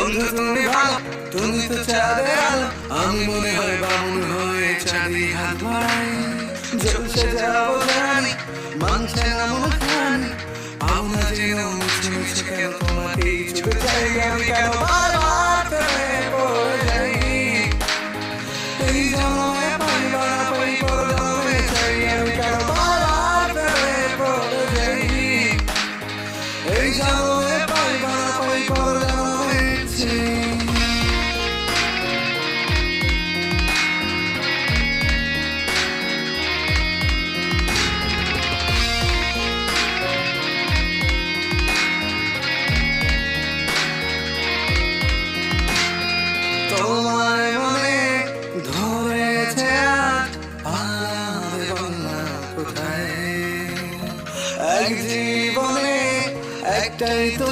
বন্ধু তুমি ভালো, তুমি তো চাঁদের আলো, আমি মনে হয় বামুন হয়ে চাঁদি হাত বাড়াই। জলসে যাবো জানি, মানছে না মন খানি, আমরা যেন মুছে মুছে কেন তোমাকেই ছুঁতে চাই। আমি কেন বারবার প্রেমে পড়ে যাই, এই জন্মে পাই বা না পাই পর জন্মে চাই। আমি কেন বারবার প্রেমে পড়ে যাই, এই জন্মে পাই বা না পাই পর জন্মে চাই। তোমায় মনে ধরেছে আজ, আর বাংলা কোথায়? এক জীবনে একটাই তো